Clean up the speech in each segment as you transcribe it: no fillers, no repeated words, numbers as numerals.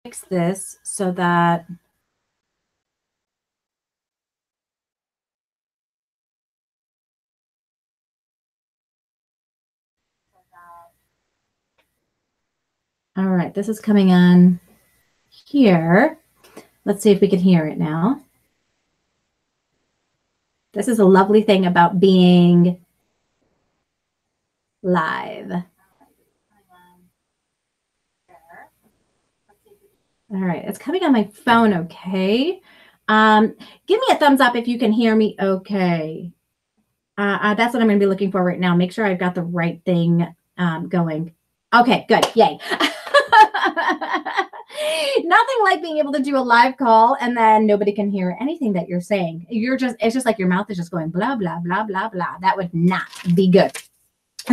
fix this so that all right, this is coming on here. Let's see if we can hear it now. This is a lovely thing about being live. All right, it's coming on my phone, okay? Give me a thumbs up if you can hear me okay. That's what I'm going to be looking for right now. Make sure I've got the right thing going. Okay, good. Yay. Nothing like being able to do a live call and then nobody can hear anything that you're saying. It's just like your mouth is just going blah, blah, blah, blah, blah. That would not be good.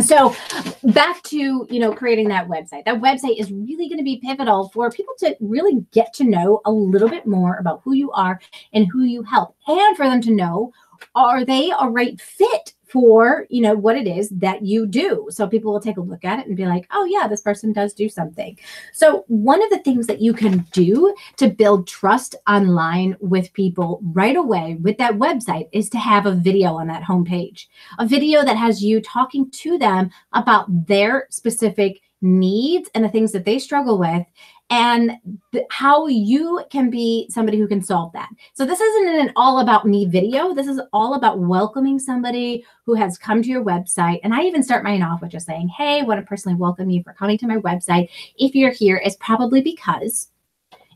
So back to, creating that website. That website is really going to be pivotal for people to really get to know a little bit more about who you are and who you help, and for them to know, are they a right fit for, what it is that you do? So people will take a look at it and be like, oh yeah, this person does do something. So one of the things that you can do to build trust online with people right away with that website is to have a video on that homepage, a video that has you talking to them about their specific needs and the things that they struggle with, and how you can be somebody who can solve that. So this isn't an all about me video. This is all about welcoming somebody who has come to your website. And I even start mine off with just saying, hey, I want to personally welcome you for coming to my website. If you're here, it's probably because,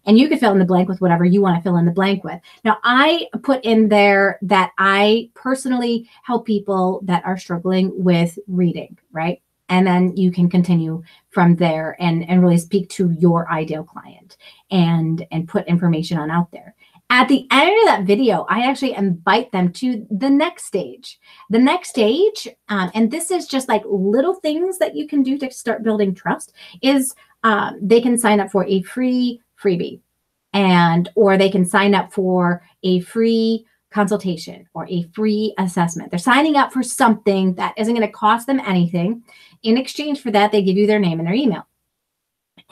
and you can fill in the blank with whatever you want to fill in the blank with. Now, I put in there that I personally help people that are struggling with reading, right? And then you can continue from there and really speak to your ideal client and put information on out there. At the end of that video, I actually invite them to the next stage. The next stage, and this is just like little things that you can do to start building trust, is they can sign up for a free freebie, or they can sign up for a free consultation or a free assessment. They're signing up for something that isn't going to cost them anything. In exchange for that, they give you their name and their email.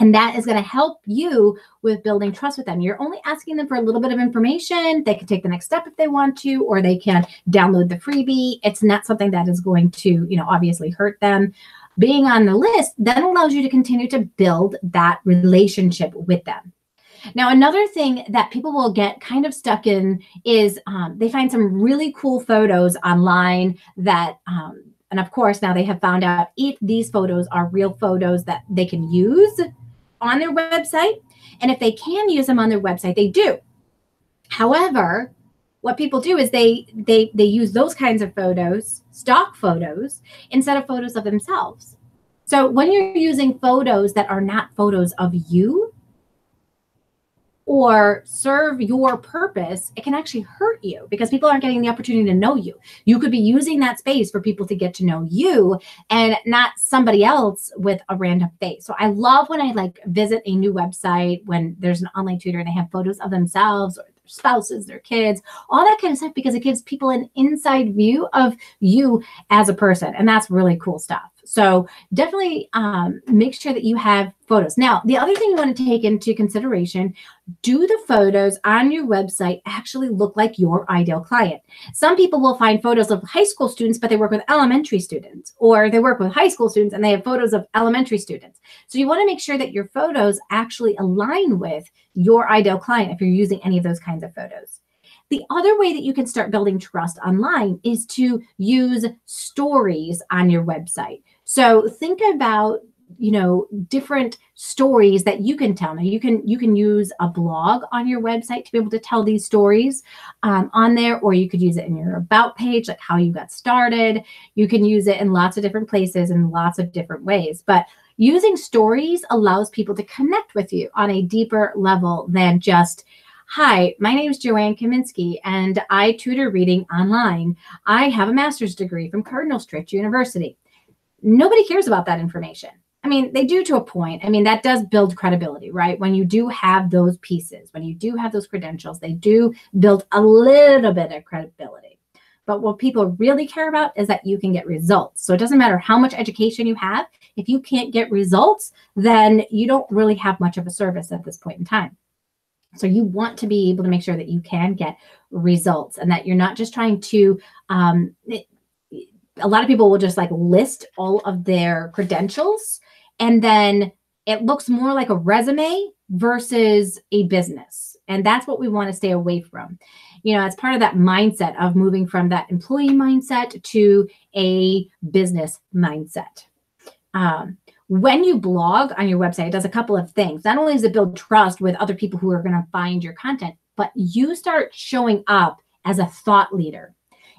And that is going to help you with building trust with them. You're only asking them for a little bit of information. They can take the next step if they want to, or they can download the freebie. It's not something that is going to, obviously hurt them. Being on the list then allows you to continue to build that relationship with them. Now, another thing that people will get kind of stuck in is they find some really cool photos online that, and of course, now they have found out if these photos are real photos that they can use on their website. And if they can use them on their website, they do. However, what people do is they use those kinds of photos, stock photos, instead of photos of themselves. So when you're using photos that are not photos of you, or serve your purpose, it can actually hurt you because people aren't getting the opportunity to know you. You could be using that space for people to get to know you and not somebody else with a random face. So I love when I visit a new website, when there's an online tutor and they have photos of themselves or their spouses, their kids, all that kind of stuff, because it gives people an inside view of you as a person. And that's really cool stuff. So definitely make sure that you have photos. Now, the other thing you want to take into consideration, do the photos on your website actually look like your ideal client? Some people will find photos of high school students, but they work with elementary students, or they work with high school students and they have photos of elementary students. So you want to make sure that your photos actually align with your ideal client if you're using any of those kinds of photos. The other way that you can start building trust online is to use stories on your website. So think about, different stories that you can tell. Now you can use a blog on your website to be able to tell these stories on there, or you could use it in your about page, like how you got started. You can use it in lots of different places in lots of different ways. But using stories allows people to connect with you on a deeper level than just, hi, my name is Joanne Kaminski, and I tutor reading online. I have a master's degree from Cardinal Stritch University. Nobody cares about that information. I mean, they do to a point. I mean, that does build credibility, right? When you do have those pieces, when you do have those credentials, they do build a little bit of credibility. But what people really care about is that you can get results. So it doesn't matter how much education you have. If you can't get results, then you don't really have much of a service at this point in time. So you want to be able to make sure that you can get results and that you're not just trying to, a lot of people will just like list all of their credentials, and then it looks more like a resume versus a business. And that's what we want to stay away from. You know, it's part of that mindset of moving from that employee mindset to a business mindset. When you blog on your website, it does a couple of things. Not only does it build trust with other people who are going to find your content, but you start showing up as a thought leader.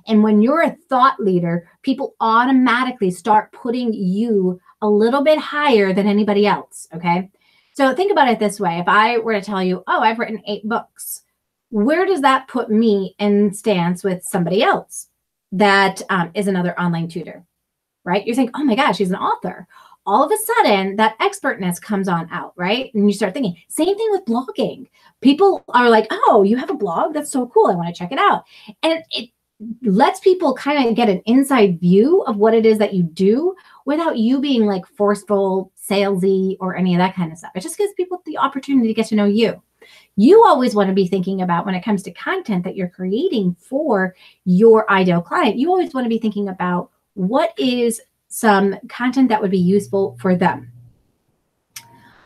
And when you're a thought leader, people automatically start putting you a little bit higher than anybody else, okay? So think about it this way. If I were to tell you, oh, I've written 8 books, where does that put me in stance with somebody else that is another online tutor, right? You think, oh my gosh, she's an author. All of a sudden, that expertness comes on out, right? And you start thinking, same thing with blogging. People are like, oh, you have a blog? That's so cool. I want to check it out. And it lets people kind of get an inside view of what it is that you do without you being like forceful, salesy, or any of that kind of stuff. It just gives people the opportunity to get to know you. You always want to be thinking about, when it comes to content that you're creating for your ideal client, you always want to be thinking about what is some content that would be useful for them.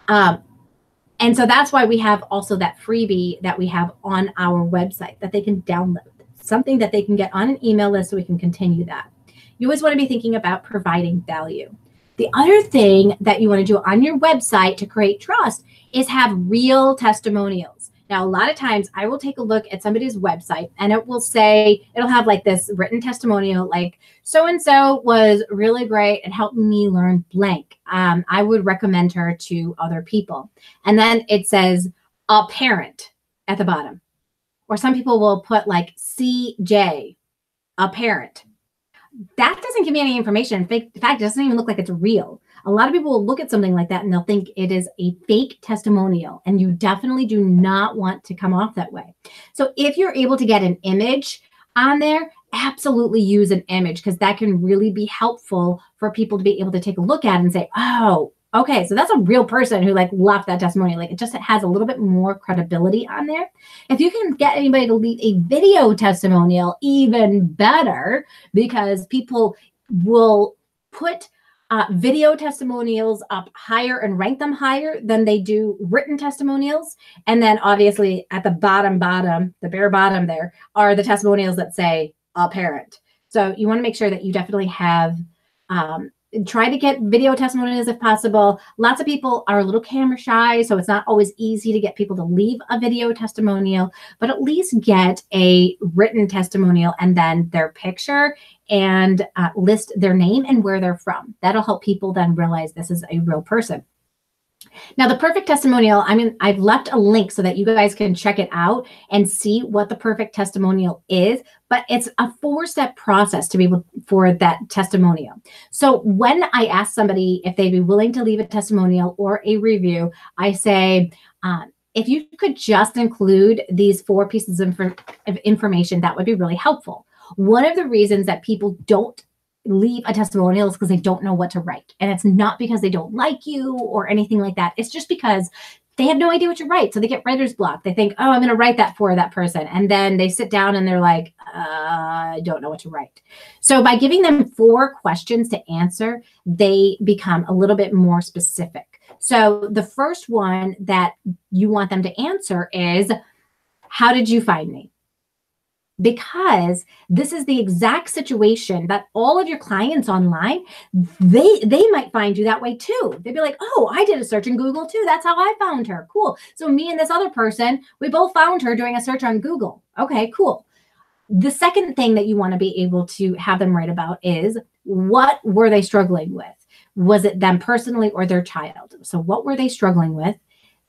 And so that's why we have also that freebie that we have on our website that they can download, something that they can get on an email list so we can continue that. You always want to be thinking about providing value. The other thing that you want to do on your website to create trust is have real testimonials. Now, a lot of times I will take a look at somebody's website and it will say, it'll have like this written testimonial, like so-and-so was really great and helped me learn blank. I would recommend her to other people. And then it says a parent at the bottom. Or some people will put like CJ, a parent. That doesn't give me any information. In fact, it doesn't even look like it's real. A lot of people will look at something like that and they'll think it is a fake testimonial, and you definitely do not want to come off that way. So if you're able to get an image on there, absolutely use an image, because that can really be helpful for people to be able to take a look at and say, oh, okay, so that's a real person who like left that testimonial. Like, it just has a little bit more credibility on there. If you can get anybody to leave a video testimonial, even better, because people will put video testimonials up higher and rank them higher than they do written testimonials. And then obviously at the bottom, the bare bottom there are the testimonials that say a parent. So you want to make sure that you definitely have try to get video testimonials if possible. Lots of people are a little camera shy, so it's not always easy to get people to leave a video testimonial, but at least get a written testimonial and then their picture and list their name and where they're from. That'll help people then realize this is a real person. Now, the perfect testimonial, I mean, I've left a link so that you guys can check it out and see what the perfect testimonial is, but it's a 4-step process to be able for that testimonial. So when I ask somebody if they'd be willing to leave a testimonial or a review, I say, if you could just include these 4 pieces of information, that would be really helpful. One of the reasons that people don't leave a testimonial is because they don't know what to write. And it's not because they don't like you or anything like that. It's just because they have no idea what to write. So they get writer's block. They think, oh, I'm going to write that for that person. And then they sit down and they're like, I don't know what to write. So by giving them 4 questions to answer, they become a little bit more specific. So the first one that you want them to answer is, how did you find me? Because this is the exact situation that all of your clients online, they might find you that way too. They'd be like, oh, I did a search in Google too. That's how I found her. Cool. So me and this other person, we both found her doing a search on Google. Okay, cool. The second thing that you want to be able to have them write about is, what were they struggling with? Was it them personally or their child? So what were they struggling with?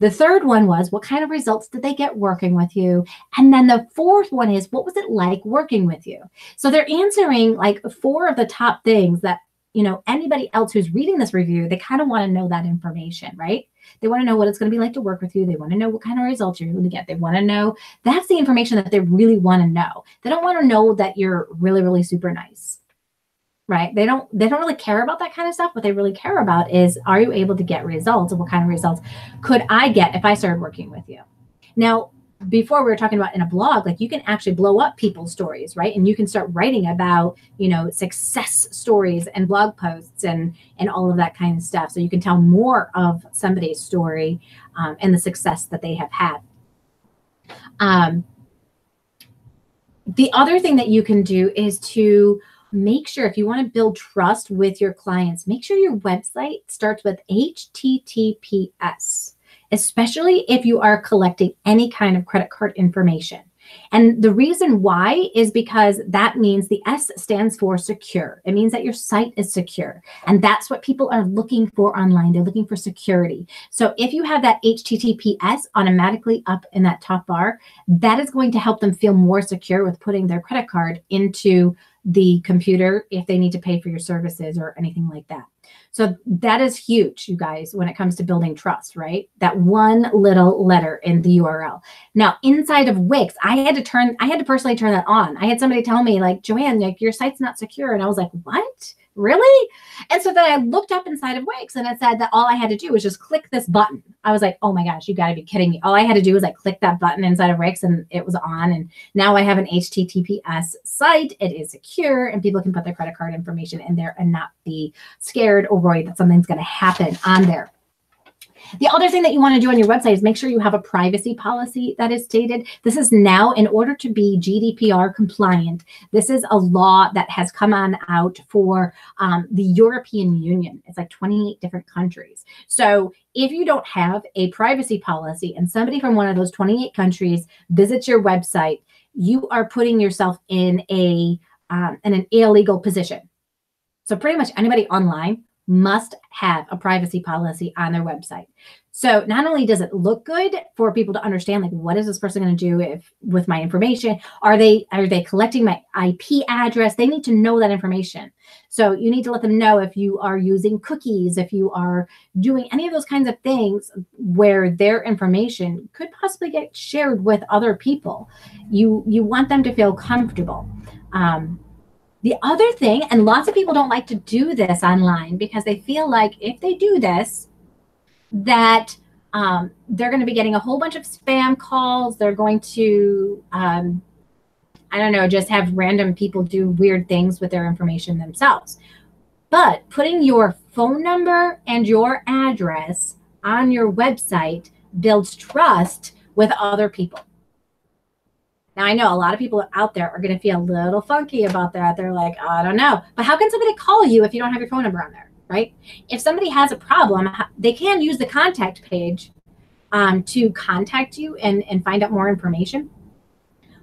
The third one was, what kind of results did they get working with you? And then the fourth one is, what was it like working with you? So they're answering like 4 of the top things that, you know, anybody else who's reading this review, they kind of want to know that information, right? They want to know what it's going to be like to work with you. They want to know what kind of results you're going to get. They want to know, that's the information that they really want to know. They don't want to know that you're really, really super nice, right? They don't really care about that kind of stuff. What they really care about is, are you able to get results, and what kind of results could I get if I started working with you? Now, before we were talking about in a blog, like you can actually blow up people's stories, right? And you can start writing about, success stories and blog posts and all of that kind of stuff. So you can tell more of somebody's story and the success that they have had. The other thing that you can do is to make sure, if you want to build trust with your clients, make sure your website starts with HTTPS. Especially if you are collecting any kind of credit card information. And the reason why is because that means the S stands for secure. It means that your site is secure. And that's what people are looking for online. They're looking for security. So if you have that HTTPS automatically up in that top bar, that is going to help them feel more secure with putting their credit card into the computer if they need to pay for your services or anything like that. So that is huge, you guys, when it comes to building trust, right? That one little letter in the URL. Now, inside of Wix, I had to personally turn that on. I had somebody tell me, like, Joanne, like, your site's not secure. And I was like, what? Really? And so then I looked up inside of Wix and it said that all I had to do was just click this button. I was like, oh my gosh, you got to be kidding me. All I had to do was like click that button inside of Wix and it was on. And now I have an HTTPS site. It is secure and people can put their credit card information in there and not be scared or worried that something's going to happen on there. The other thing that you want to do on your website is make sure you have a privacy policy that is stated. This is now, in order to be GDPR compliant, this is a law that has come on out for the European Union. It's like 28 different countries. So if you don't have a privacy policy and somebody from one of those 28 countries visits your website, you are putting yourself in an illegal position. So pretty much anybody online must have a privacy policy on their website. So not only does it look good for people to understand, like, what is this person going to do with my information? Are they collecting my IP address? They need to know that information. So you need to let them know if you are using cookies, if you are doing any of those kinds of things where their information could possibly get shared with other people. You want them to feel comfortable. The other thing, and lots of people don't like to do this online because they feel like if they do this, that they're going to be getting a whole bunch of spam calls. They're going to, I don't know, just have random people do weird things with their information themselves. But putting your phone number and your address on your website builds trust with other people. Now, I know a lot of people out there are going to feel a little funky about that. They're like, oh, I don't know. But how can somebody call you if you don't have your phone number on there, right? If somebody has a problem, they can use the contact page to contact you and find out more information.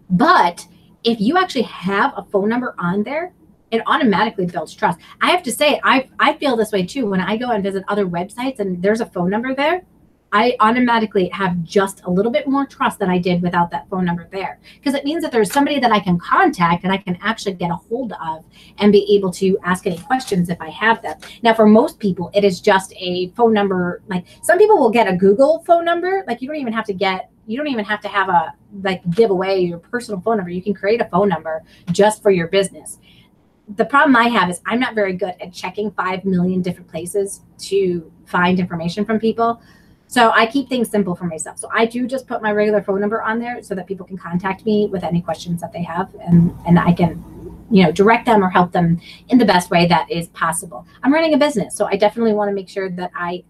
But if you actually have a phone number on there, it automatically builds trust. I have to say, I feel this way too. When I go and visit other websites and there's a phone number there, I automatically have just a little bit more trust than I did without that phone number there. Because it means that there's somebody that I can contact and I can actually get a hold of and be able to ask any questions if I have them. Now, for most people, it is just a phone number. Like, some people will get a Google phone number. Like, you don't even have to have a, like, give away your personal phone number. You can create a phone number just for your business. The problem I have is I'm not very good at checking 5 million different places to find information from people. So I keep things simple for myself. So I do just put my regular phone number on there so that people can contact me with any questions that they have, and I can, direct them or help them in the best way that is possible. I'm running a business, so I definitely want to make sure that I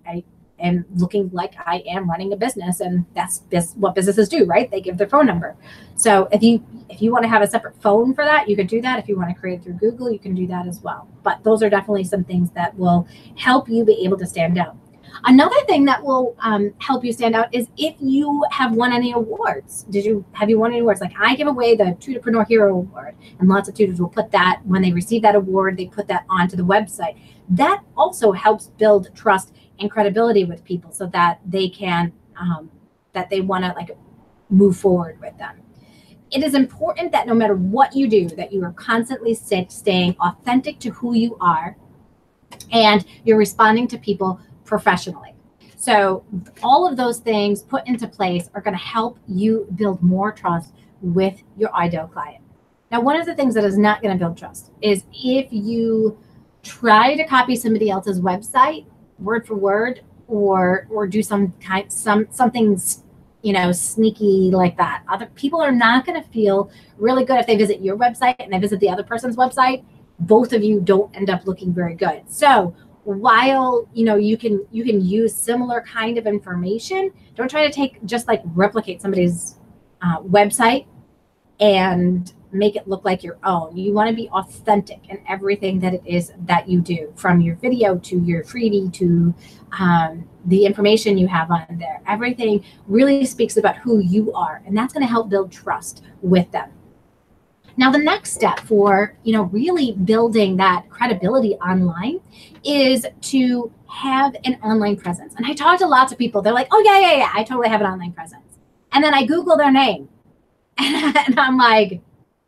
am looking like I am running a business, and that's what businesses do, right? They give their phone number. So if you want to have a separate phone for that, you could do that. If you want to create it through Google, you can do that as well. But those are definitely some things that will help you be able to stand out. Another thing that will help you stand out is if you have won any awards. Have you won any awards? Like, I give away the Tutorpreneur Hero Award, and lots of tutors will put that, when they receive that award, they put that onto the website. That also helps build trust and credibility with people so that they can, that they want to, like, move forward with them. It is important that no matter what you do, that you are constantly staying authentic to who you are, and you're responding to people professionally. So all of those things put into place are going to help you build more trust with your ideal client. Now, one of the things that is not going to build trust is if you try to copy somebody else's website word for word, or do something sneaky like that. Other people are not going to feel really good if they visit your website and they visit the other person's website. Both of you don't end up looking very good. So while you can use similar kind of information, don't try to just replicate somebody's website and make it look like your own. You want to be authentic in everything that it is that you do, from your video to your freebie to the information you have on there. Everything really speaks about who you are, and that's going to help build trust with them. Now, the next step for really building that credibility online is to have an online presence. And I talk to lots of people. They're like, oh, yeah, I totally have an online presence. And then I Google their name. And I'm like,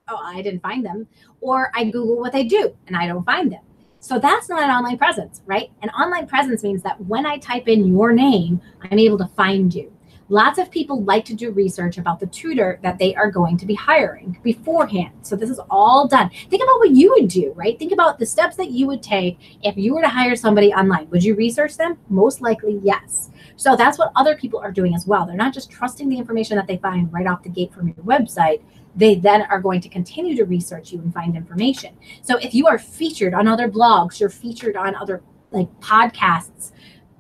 oh, I didn't find them. Or I Google what they do and I don't find them. So that's not an online presence, right? An online presence means that when I type in your name, I'm able to find you. Lots of people like to do research about the tutor that they are going to be hiring beforehand. So this is all done. Think about what you would do, right? Think about the steps that you would take if you were to hire somebody online. Would you research them? Most likely, yes. So that's what other people are doing as well. They're not just trusting the information that they find right off the gate from your website. They then are going to continue to research you and find information. So if you are featured on other blogs, you're featured on other podcasts,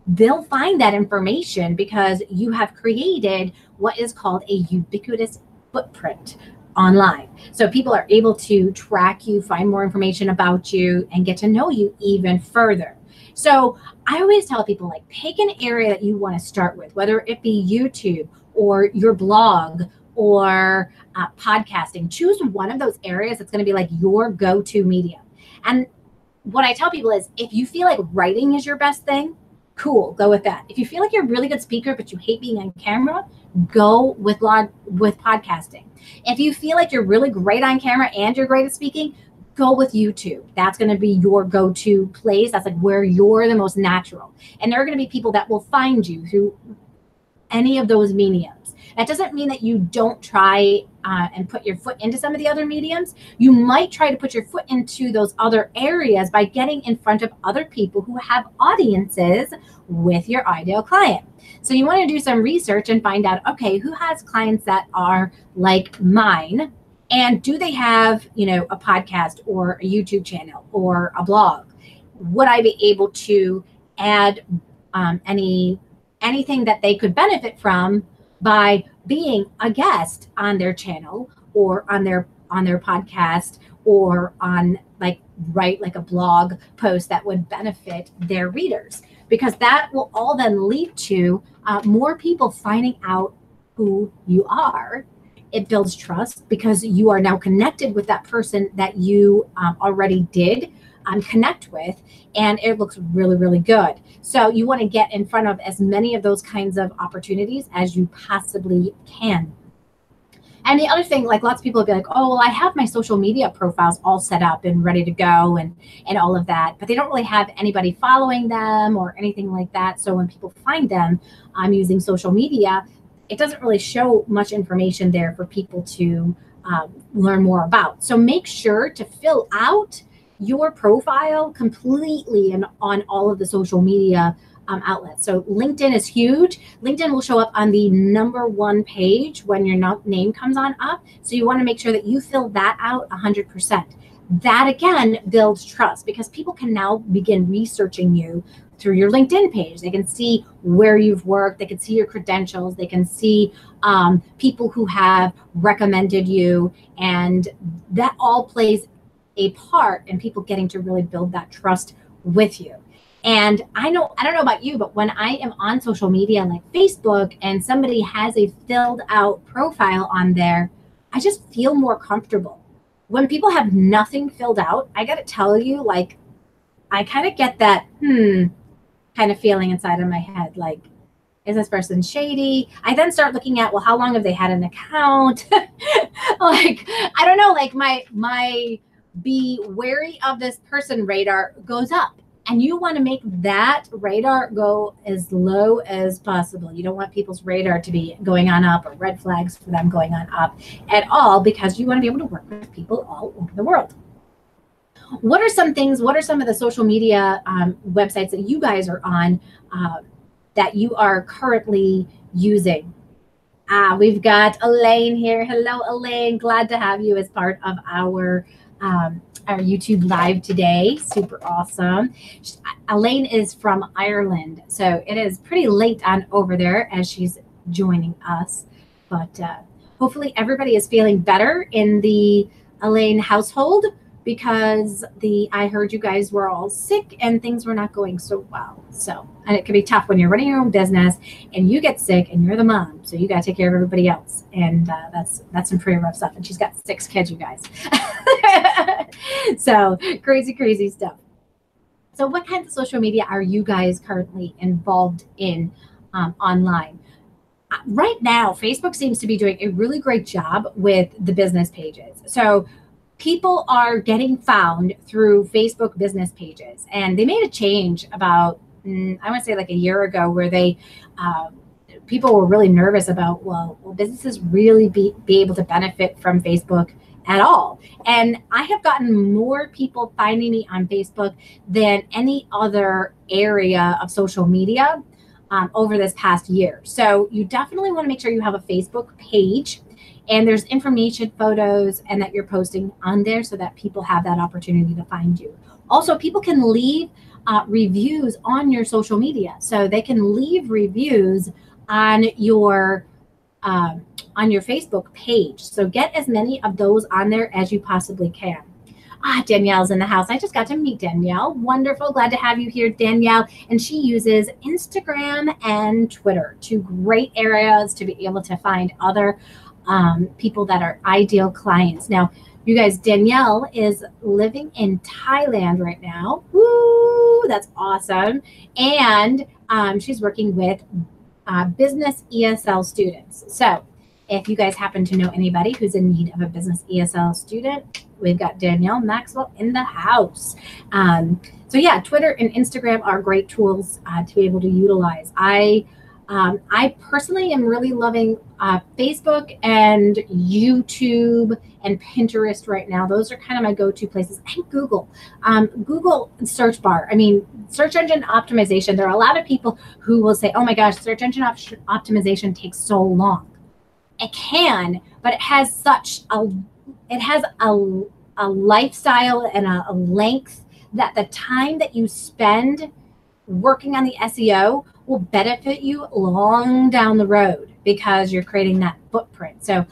they'll find that information because you have created what is called a ubiquitous footprint online. So people are able to track you, find more information about you, and get to know you even further. So I always tell people, pick an area that you want to start with, whether it be YouTube or your blog or podcasting. Choose one of those areas that's going to be your go-to medium. And what I tell people is, if you feel like writing is your best thing, cool, go with that. If you feel like you're a really good speaker, but you hate being on camera, go with podcasting. If you feel like you're really great on camera and you're great at speaking, go with YouTube. That's going to be your go-to place. That's where you're the most natural. And there are going to be people that will find you through any of those mediums. That doesn't mean that you don't try and put your foot into some of the other mediums. You might try to put your foot into those other areas by getting in front of other people who have audiences with your ideal client. So you want to do some research and find out, okay, who has clients that are like mine? And do they have, a podcast or a YouTube channel or a blog? Would I be able to add anything that they could benefit from by being a guest on their channel or on their podcast, or on write a blog post that would benefit their readers? Because that will all then lead to more people finding out who you are. It builds trust because you are now connected with that person that you already did connect with, and it looks really, really good. So you want to get in front of as many of those kinds of opportunities as you possibly can. And the other thing, lots of people will be like, oh, well, I have my social media profiles all set up and ready to go and all of that, but they don't really have anybody following them or anything like that. So when people find them using social media, it doesn't really show much information there for people to learn more about. So make sure to fill out your profile completely and on all of the social media outlets. So LinkedIn is huge. LinkedIn will show up on the #1 page when your name comes on up. So you want to make sure that you fill that out 100%. That again builds trust because people can now begin researching you through your LinkedIn page. They can see where you've worked. They can see your credentials. They can see people who have recommended you. And that all plays a part in people getting to really build that trust with you. And I don't know about you, but when I am on social media like Facebook and somebody has a filled out profile on there, I just feel more comfortable. When people have nothing filled out, I got to tell you, I kind of get that kind of feeling inside of my head. Is this person shady? I then start looking at, well, how long have they had an account? I don't know, my be wary of this person radar goes up. And you want to make that radar go as low as possible. You don't want people's radar to be going on up or red flags for them going on up at all, because you want to be able to work with people all over the world. What are some things, what are some of the social media websites that you guys are on that you are currently using? We've got Elaine here. Hello, Elaine. Glad to have you as part of our YouTube live today. Super awesome. Elaine is from Ireland, so it is pretty late on over there as she's joining us. But hopefully everybody is feeling better in the Elaine household, because I heard you guys were all sick and things were not going so well. So, and it can be tough when you're running your own business and you get sick and you're the mom, so you got to take care of everybody else. And that's some pretty rough stuff. And she's got 6 kids, you guys. So crazy stuff. So what kinds of social media are you guys currently involved in online? Right now, Facebook seems to be doing a really great job with the business pages. So people are getting found through Facebook business pages, and they made a change about, I want to say like a year ago, where they, people were really nervous about, well, will businesses really be able to benefit from Facebook at all? And I have gotten more people finding me on Facebook than any other area of social media over this past year. So you definitely want to make sure you have a Facebook page and there's information, photos, and that you're posting on there so that people have that opportunity to find you. Also, people can leave reviews on your social media. So they can leave reviews on your Facebook page. So get as many of those on there as you possibly can. Danielle's in the house. I just got to meet Danielle. Wonderful. Glad to have you here, Danielle. And she uses Instagram and Twitter, 2 great areas to be able to find other people that are ideal clients. Now, you guys, Danielle is living in Thailand right now. Woo, that's awesome. And she's working with business ESL students. So if you guys happen to know anybody who's in need of a business ESL student, we've got Danielle Maxwell in the house. So yeah, Twitter and Instagram are great tools to be able to utilize. I personally am really loving Facebook and YouTube and Pinterest right now. Those are kind of my go-to places. And Google. Google search bar. I mean, search engine optimization. There are a lot of people who will say, oh my gosh, search engine optimization takes so long. It can, but it has such a lifestyle and a length that the time that you spend working on the SEO will benefit you long down the road because you're creating that footprint. So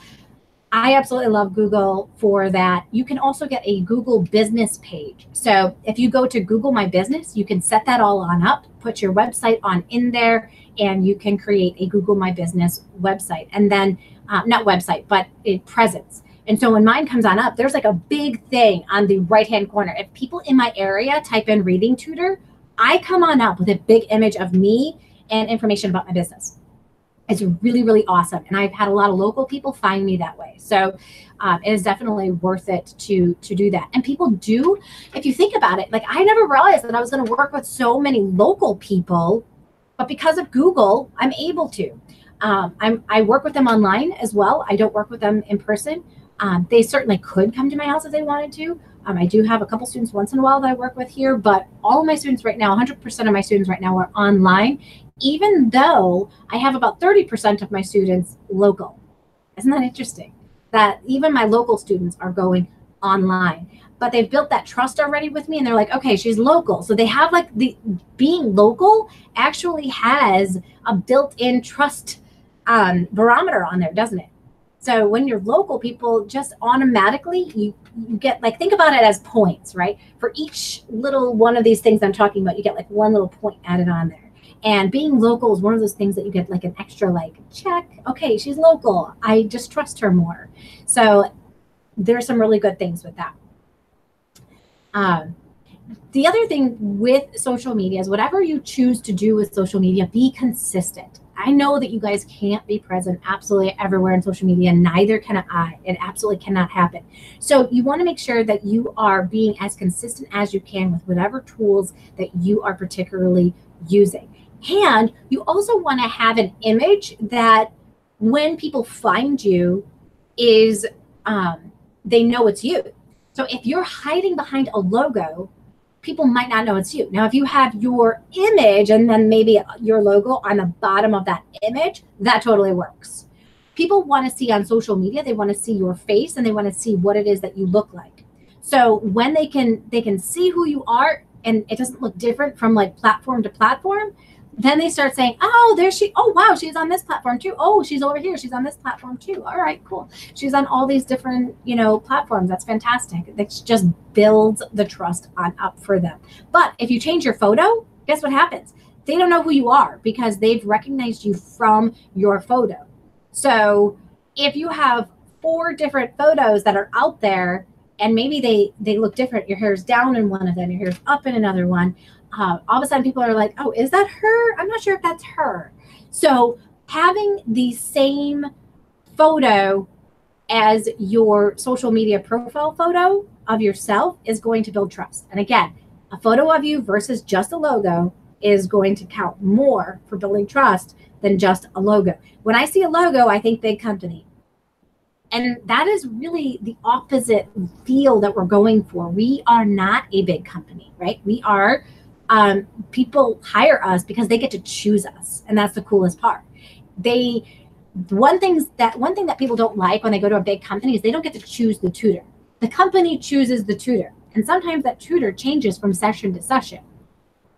I absolutely love Google for that. You can also get a Google business page. So if you go to Google My Business, you can set that all on up, put your website on in there, and you can create a Google My Business website. And then, not website, but a presence. And so when mine comes on up, there's like a big thing on the right-hand corner. If people in my area type in reading tutor, I come on up with a big image of me and information about my business. It's really, really awesome. And I've had a lot of local people find me that way. So it is definitely worth it to do that. And people do, if you think about it, like I never realized that I was going to work with so many local people, but because of Google, I'm able to. I work with them online as well. I don't work with them in person. They certainly could come to my house if they wanted to. I do have a couple students once in a while that I work with here, but all of my students right now, 100% of my students right now are online, even though I have about 30% of my students local. Isn't that interesting? That even my local students are going online, but they've built that trust already with me and they're like, okay, she's local. So they have like being local actually has a built-in trust barometer on there, doesn't it? So when you're local, people just automatically, you get like, think about it as points, right? For each little one of these things I'm talking about, you get like one little point added on there. And being local is one of those things that you get like an extra like check. Okay, she's local. I just trust her more. So there's some really good things with that. The other thing with social media is whatever you choose to do with social media, be consistent. I know that you guys can't be present absolutely everywhere on social media, neither can I. It absolutely cannot happen. So you want to make sure that you are being as consistent as you can with whatever tools that you are particularly using. And you also want to have an image that when people find you is they know it's you. So if you're hiding behind a logo, people might not know it's you. Now, if you have your image and then maybe your logo on the bottom of that image, that totally works. People want to see on social media, they want to see your face and they want to see what it is that you look like. So when they can see who you are and it doesn't look different from like platform to platform, then they start saying, oh, there she, oh, wow, she's on this platform too. Oh, she's over here. She's on this platform too. All right, cool. She's on all these different, platforms. That's fantastic. That just builds the trust on up for them. But if you change your photo, guess what happens? They don't know who you are because they've recognized you from your photo. So if you have 4 different photos that are out there and maybe they look different, your hair's down in one of them, your hair's up in another one, all of a sudden people are like, oh, is that her? I'm not sure if that's her. So having the same photo as your social media profile photo of yourself is going to build trust. And again, a photo of you versus just a logo is going to count more for building trust than just a logo. When I see a logo, I think big company. And that is really the opposite feel that we're going for. We are not a big company, right? We are people hire us because they get to choose us, and that's the coolest part. One thing that people don't like when they go to a big company is they don't get to choose the tutor. The company chooses the tutor, and sometimes that tutor changes from session to session.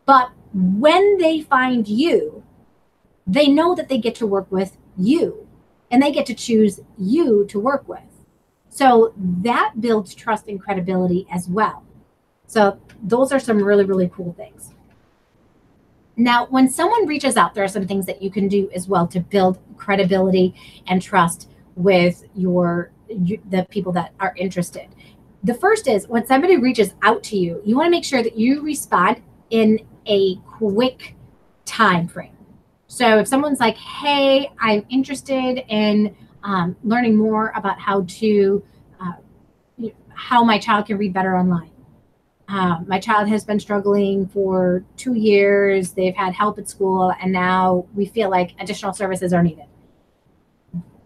But when they find you, they know that they get to work with you, and they get to choose you to work with. So that builds trust and credibility as well. So those are some really, really cool things. Now, when someone reaches out, there are some things that you can do as well to build credibility and trust with the people that are interested. The first is when somebody reaches out to you, you want to make sure that you respond in a quick time frame. So if someone's like, hey, I'm interested in learning more about how my child can read better online. My child has been struggling for 2 years. They've had help at school, and now we feel like additional services are needed.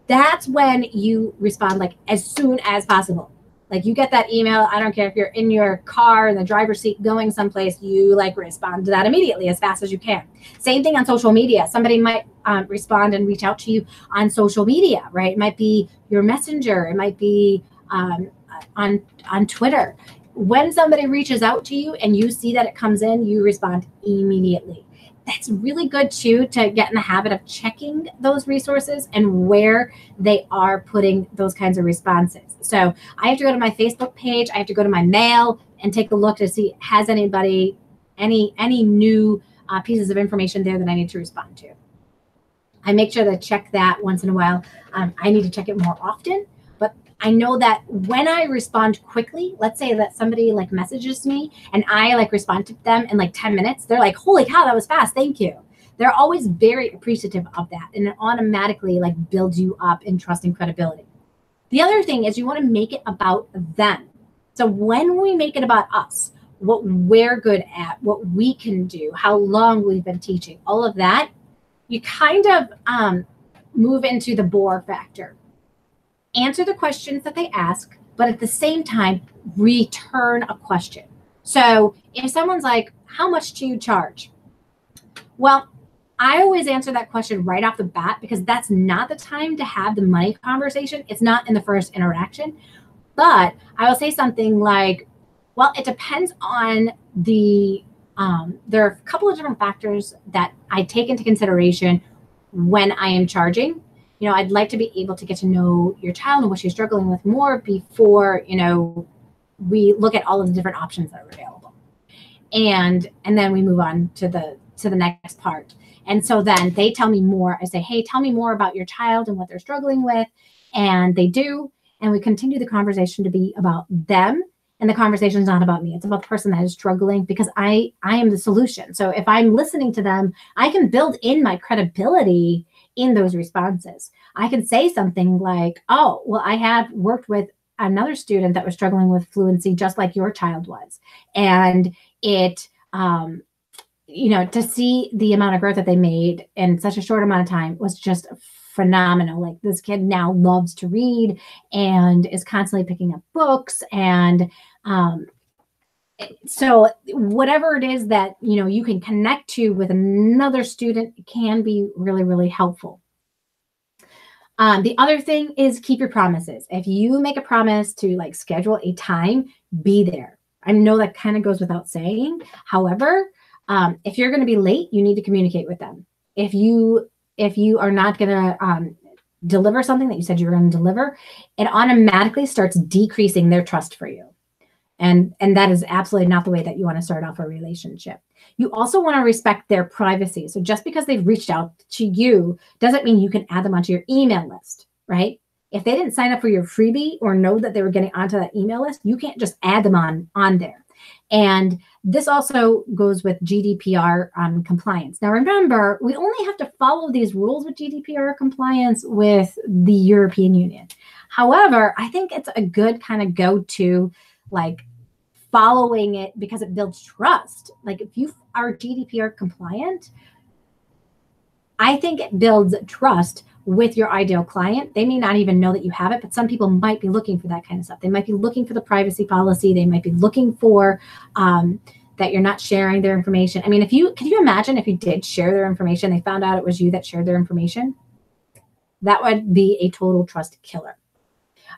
That's when you respond like as soon as possible. Like you get that email, I don't care if you're in your car in the driver's seat going someplace, you like respond to that immediately as fast as you can. Same thing on social media. Somebody might respond and reach out to you on social media, right? It might be your messenger. It might be on Twitter. When somebody reaches out to you and you see that it comes in, you respond immediately. That's really good too, to get in the habit of checking those resources and where they are putting those kinds of responses. So I have to go to my Facebook page, I have to go to my mail and take a look to see, has anybody, any new pieces of information there that I need to respond to. I make sure to check that once in a while. I need to check it more often. I know that when I respond quickly, let's say that somebody like messages me and I like respond to them in like 10 minutes, they're like, holy cow, that was fast. Thank you. They're always very appreciative of that. And it automatically like builds you up in trust and credibility. The other thing is you want to make it about them. So when we make it about us, what we're good at, what we can do, how long we've been teaching, all of that, you kind of move into the bore factor. Answer the questions that they ask, but at the same time, return a question. So if someone's like, how much do you charge? Well, I always answer that question right off the bat because that's not the time to have the money conversation. It's not in the first interaction, but I will say something like, well, it depends on there are a couple of different factors that I take into consideration when I am charging. I'd like to be able to get to know your child and what she's struggling with more before, we look at all of the different options that are available. And then we move on to the next part. And so then they tell me more. I say, hey, tell me more about your child and what they're struggling with. And they do. And we continue the conversation to be about them and the conversation is not about me. It's about the person that is struggling, because I am the solution. So if I'm listening to them, I can build in my credibility in those responses. I can say something like, oh, well, I had worked with another student that was struggling with fluency just like your child was. And it, to see the amount of growth that they made in such a short amount of time was just phenomenal. Like, this kid now loves to read and is constantly picking up books. And so whatever it is that, you can connect to with another student can be really, really helpful. The other thing is keep your promises. If you make a promise to schedule a time, be there. I know that kind of goes without saying. However, if you're going to be late, you need to communicate with them. If you are not going to deliver something that you said you were going to deliver, it automatically starts decreasing their trust for you. And that is absolutely not the way that you want to start off a relationship. You also want to respect their privacy. So just because they've reached out to you doesn't mean you can add them onto your email list, right? If they didn't sign up for your freebie or know that they were getting onto that email list, you can't just add them on there. And this also goes with GDPR compliance. Now, remember, we only have to follow these rules with GDPR compliance with the European Union. However, I think it's a good kind of go-to, following it, because it builds trust. If you are GDPR compliant, I think it builds trust with your ideal client. They may not even know that you have it, but some people might be looking for that kind of stuff. They might be looking for the privacy policy. They might be looking for that you're not sharing their information. I mean, can you imagine if you did share their information, they found out it was you that shared their information? That would be a total trust killer.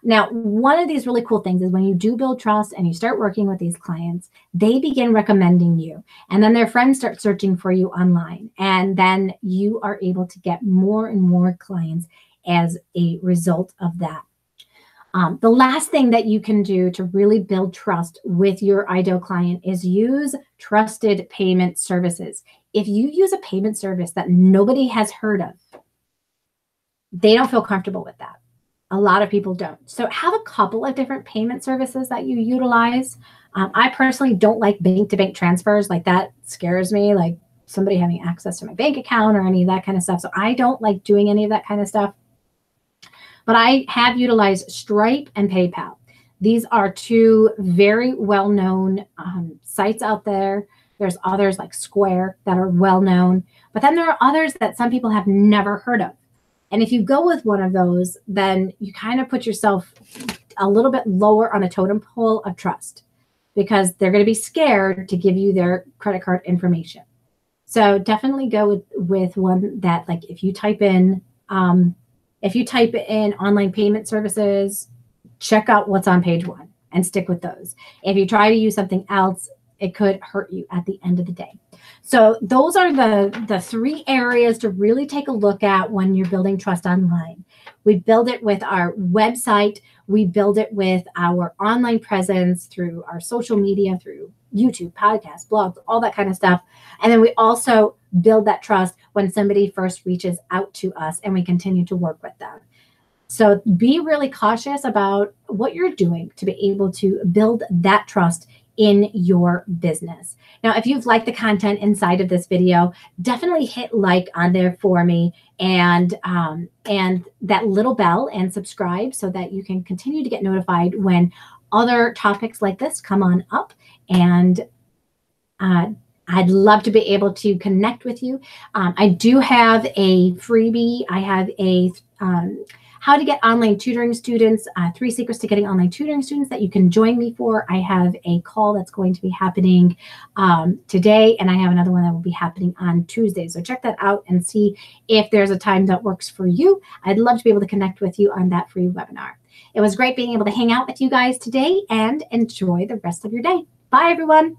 Now, one of these really cool things is when you do build trust and you start working with these clients, they begin recommending you. And then their friends start searching for you online. And then you are able to get more and more clients as a result of that. The last thing that you can do to really build trust with your ideal client is use trusted payment services. If you use a payment service that nobody has heard of, they don't feel comfortable with that. A lot of people don't. So have a couple of different payment services that you utilize. I personally don't like bank-to-bank transfers. That scares me, like somebody having access to my bank account or any of that kind of stuff. So I don't like doing any of that kind of stuff. But I have utilized Stripe and PayPal. These are two very well-known sites out there. There's others like Square that are well-known. But then there are others that some people have never heard of. And if you go with one of those, then you kind of put yourself a little bit lower on a totem pole of trust, because they're going to be scared to give you their credit card information. So definitely go with one that, if you type in online payment services, check out what's on page 1 and stick with those. If you try to use something else, it could hurt you at the end of the day. So those are the 3 areas to really take a look at when you're building trust online. We build it with our website. We build it with our online presence through our social media, through YouTube, podcasts, blogs, all that kind of stuff. And then we also build that trust when somebody first reaches out to us and we continue to work with them. So be really cautious about what you're doing to be able to build that trust in your business. Now, if you've liked the content inside of this video, definitely hit like on there for me, and that little bell, and subscribe so that you can continue to get notified when other topics like this come on up. And I'd love to be able to connect with you. I do have a freebie. I have a how to get online tutoring students, 3 secrets to getting online tutoring students that you can join me for. I have a call that's going to be happening today, and I have another one that will be happening on Tuesday. So check that out and see if there's a time that works for you. I'd love to be able to connect with you on that free webinar. It was great being able to hang out with you guys today, and enjoy the rest of your day. Bye, everyone.